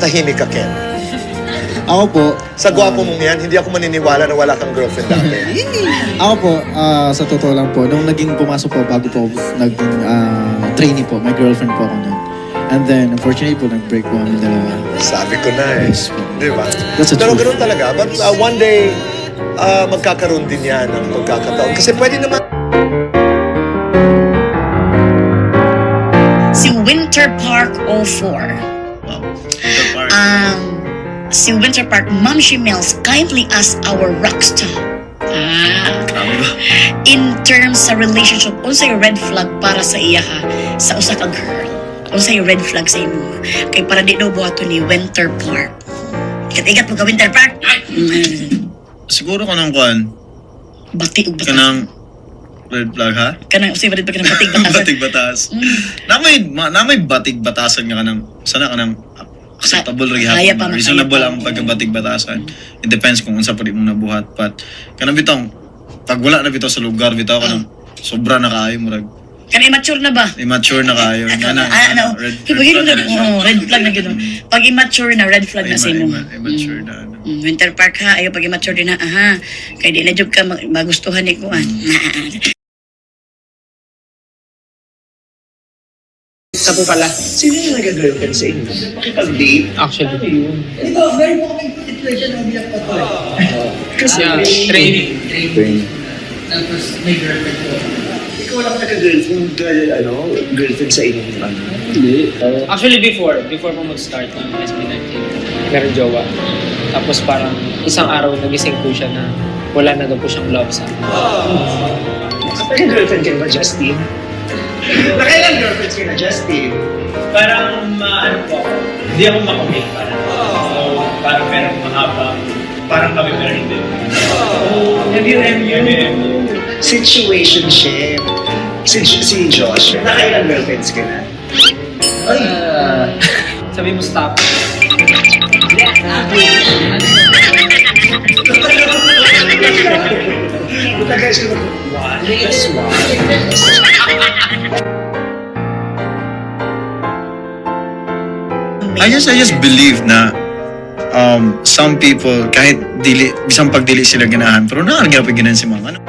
Tahimik ka, Ken. Ako po, Sa gwapo mong yan, hindi ako maniniwala na wala kang girlfriend dati. ako po, sa totoo lang po, nung naging pumasok po, bago po naging trainee po, may girlfriend po ako nun. And then, unfortunately po, nag-break po kami dalawa. Sabi ko na eh. Yes po. Di ba? That's the Pero truth. ganoon talaga. But one day, magkakaroon din yan ng pagkakataon. Kasi pwede naman. Si Winter Park 04. Wow. Winter Park. Si Winter Park, Ma'am Shimels kindly ask our rockstar. Grabe ba? In terms sa relationship, unsay red flag para sa iya ha, sa usa ka girl. Unsay red flag sa imo. Kay para di daw buhato ni Winter Park. Ikat-ikat mo ka Winter Park. Siguro ka ng kuhan. Bati ug Ka bata. ng red flag, ha? Kanang usay red flag kanang batig bata. Batig batas. Na may batig batasan nga ka ng, sana ka ng acceptable rin Kaya hapon. pa, Na. Reasonable kaya pa. ang pagkabatig batasan. It depends kung unsa pa di mong nabuhat. But, kanang bitong, pag wala na bitaw sa lugar, bitaw ka ng sobra na kaayo, murag Kanang immature na ba? immature na kaayo. Ano? Red flag na gano'n. Pag immature na, red flag na sa imo. Immature na. Winter Park ha, ayo pag immature din na, aha. Kaya di na job ka magustuhan ni Kuan. Isa po pala. Sino yung nag-girlfriend sa inyo? Pakipag-date? Actually. Di ba, meron po kaming situation na bilang pa to. Kasi Yeah, training. Tapos may girlfriend ko. Ikaw lang nagka-girlfriend, girlfriend sa inyo. Hindi. Actually before po mag-start ng SB19, meron jowa. Tapos parang isang araw nagising po siya na wala na daw po siyang love sa akin. Nagka-girlfriend ka ba, Justin? Nakailang girlfriends ka na, Justin? Parang ano po ako, hindi ako makamit parang. So, parang merong mahabang, parang kami pero hindi. MU. Situationship. Si Josh, nakailang girlfriends ka na? Ay! Sabi mo stop. Matagal siya mag- Yes, I just believe na some people kahit dili bisang pagdili sila ganahan pero naarga pa ginan si mga ano